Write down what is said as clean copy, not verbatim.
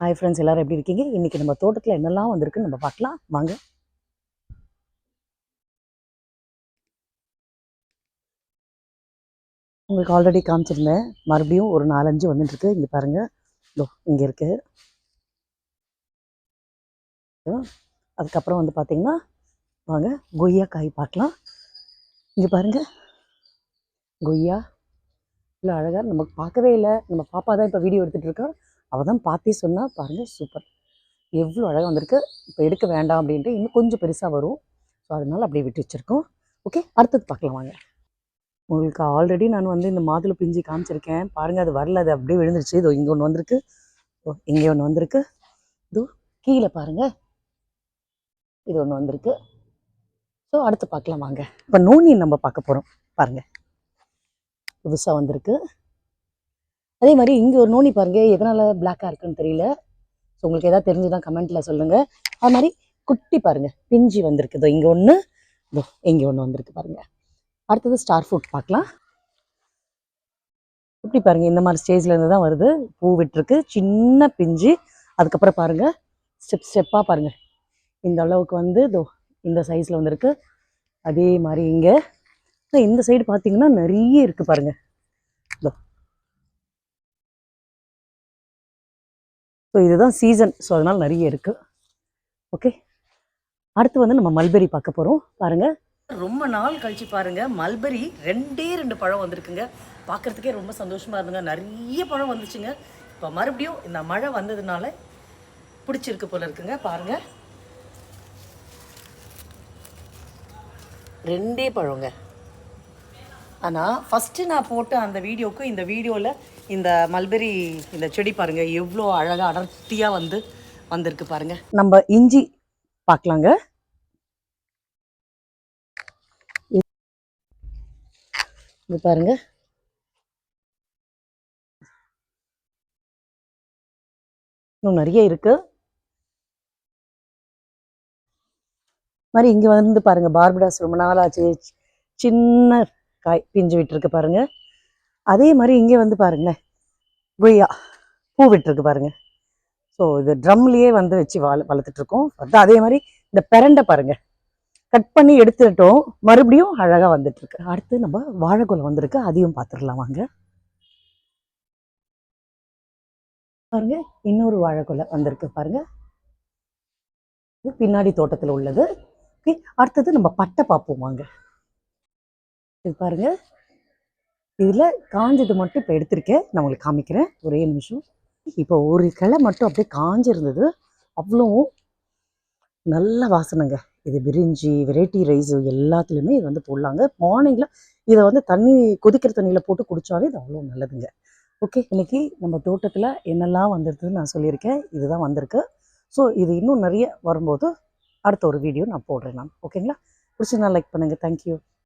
Hi friends, எல்லோரும் எப்படி இருக்கீங்க? இன்றைக்கி நம்ம தோட்டத்தில் என்னெல்லாம் வந்திருக்குன்னு நம்ம பார்க்கலாம் வாங்க. உங்களுக்கு ஆல்ரெடி காமிச்சிருந்தேன், மறுபடியும் ஒரு 4-5 வந்துட்டுருக்கு. இங்கே பாருங்கள், இதோ இங்கே இருக்குது. அதுக்கப்புறம் வந்து பார்த்திங்கன்னா வாங்க கொய்யா காய் பார்க்கலாம். இங்கே பாருங்கள், கொய்யா இவ்வளோ அழகாக நமக்கு பார்க்கவே இல்லை. நம்ம பாப்பா தான் இப்போ வீடியோ எடுத்துகிட்டு இருக்கோம். அவள் தான் பார்த்தே சொன்னால் பாருங்கள், சூப்பர், எவ்வளோ அழகாக வந்திருக்கு. இப்போ எடுக்க வேண்டாம் அப்படின்ட்டு இன்னும் கொஞ்சம் பெருசாக வரும். ஸோ அதனால் அப்படியே விட்டு வச்சுருக்கோம். ஓகே, அடுத்தது பார்க்கலாம் வாங்க. உங்களுக்கு ஆல்ரெடி நான் வந்து இந்த மாதுளை பிஞ்சு காமிச்சிருக்கேன் பாருங்கள். அது வரல, அது அப்படியே விழுந்துருச்சு. இதோ இங்கே ஒன்று வந்திருக்கு, இங்கே ஒன்று வந்திருக்கு, இதோ கீழே பாருங்கள், இது ஒன்று வந்திருக்கு. ஸோ அடுத்து பார்க்கலாம் வாங்க. இப்போ நோனி நம்ம பார்க்க போகிறோம் பாருங்கள், புதுசாக வந்திருக்கு. அதே மாதிரி இங்கே ஒரு நோனி பாருங்கள், எதனால் பிளாக்காக இருக்குன்னு தெரியல. ஸோ உங்களுக்கு எதாவது தெரிஞ்சுதான் கமெண்ட்டில் சொல்லுங்கள். அது மாதிரி குட்டி பாருங்கள், பிஞ்சு வந்திருக்கு. இதோ இங்கே ஒன்று, இதோ இங்கே ஒன்று வந்திருக்கு பாருங்கள். அடுத்தது ஸ்டார் ஃப்ரூட் பார்க்கலாம். இப்படி பாருங்கள், இந்த மாதிரி ஸ்டேஜில் இருந்து தான் வருது. பூ விட்டுருக்கு, சின்ன பிஞ்சு. அதுக்கப்புறம் பாருங்கள், ஸ்டெப்பாக பாருங்கள், இந்த அளவுக்கு வந்து இதோ இந்த சைஸில் வந்துருக்கு. அதே மாதிரி இங்கே இந்த சைடு பார்த்தீங்கன்னா நிறைய இருக்குது பாருங்கள். இதோ ஸோ இதுதான் சீசன், ஸோ அதனால் நிறைய இருக்குது. ஓகே, அடுத்து வந்து நம்ம மல்பெரி பார்க்க போகிறோம் பாருங்கள். ரொம்ப நாள் கழிச்சு பாருங்க, மல்பெரி 2 பழம் வந்திருக்குங்க. பார்க்குறதுக்கே ரொம்ப சந்தோஷமாக இருந்துங்க. நிறைய பழம் வந்துச்சுங்க. இப்போ மறுபடியும் இந்த மழை வந்ததுனால பிடிச்சிருக்கு போல இருக்குங்க. பாருங்க, 2 பழங்க. ஆனால் ஃபஸ்ட்டு நான் போட்ட அந்த வீடியோவுக்கு இந்த வீடியோவில் இந்த மல்பெரி இந்த செடி பாருங்கள் எவ்வளோ அழகாக அடர்த்தியாக வந்திருக்கு பாருங்கள். நம்ம இஞ்சி பார்க்கலாங்க. இது பாருங்க, இன்னும் நிறைய இருக்கு. மாதிரி இங்கே வந்து பாருங்க, பார்படாஸ் ரொம்ப நாள் ஆச்சு, சின்ன காய் பிஞ்சு விட்டுருக்கு பாருங்க. அதே மாதிரி இங்கே வந்து பாருங்களேன், கொய்யா பூ விட்டுருக்கு பாருங்க. ஸோ இது ட்ரம்லேயே வந்து வச்சு வளர்த்துட்டு இருக்கோம். அதே மாதிரி இந்த பெரண்டை பாருங்க, கட் பண்ணி எடுத்துட்டோம், மறுபடியும் அழகாக வந்துட்டு இருக்கு. அடுத்து நம்ம வாழைக்குலை வந்திருக்கு, அதையும் பார்த்துடலாம் வாங்க. பாருங்க, இன்னொரு வாழைக்குலை வந்திருக்கு பாருங்க, இது பின்னாடி தோட்டத்தில் உள்ளது. ஓகே, அடுத்தது நம்ம பட்டை பார்ப்போம் வாங்க. இது பாருங்க, இதில் காஞ்சது மட்டும் இப்போ எடுத்திருக்கேன், நான் உங்களுக்கு காமிக்கிறேன், ஒரே நிமிஷம். இப்போ ஒரு கிளை மட்டும் அப்படியே காஞ்சிருந்தது, அவ்வளோ நல்ல வாசனைங்க. இது பிரிஞ்சி வெரைட்டி ரைஸு எல்லாத்துலேயுமே இது வந்து போடலாங்க. மார்னிங்கில் இதை வந்து தண்ணி கொதிக்கிற தண்ணியில் போட்டு குடித்தாலே இது அவ்வளோ நல்லதுங்க. ஓகே, இன்றைக்கி நம்ம தோட்டத்தில் என்னெல்லாம் வந்துருக்குன்னு நான் சொல்லியிருக்கேன், இதுதான் வந்திருக்கு. ஸோ இது இன்னும் நிறைய வரும்போது அடுத்த ஒரு வீடியோ நான் போடுறேன் நான். ஓகேங்களா? பிடிச்சிருந்தா லைக் பண்ணுங்கள். தேங்க்யூ.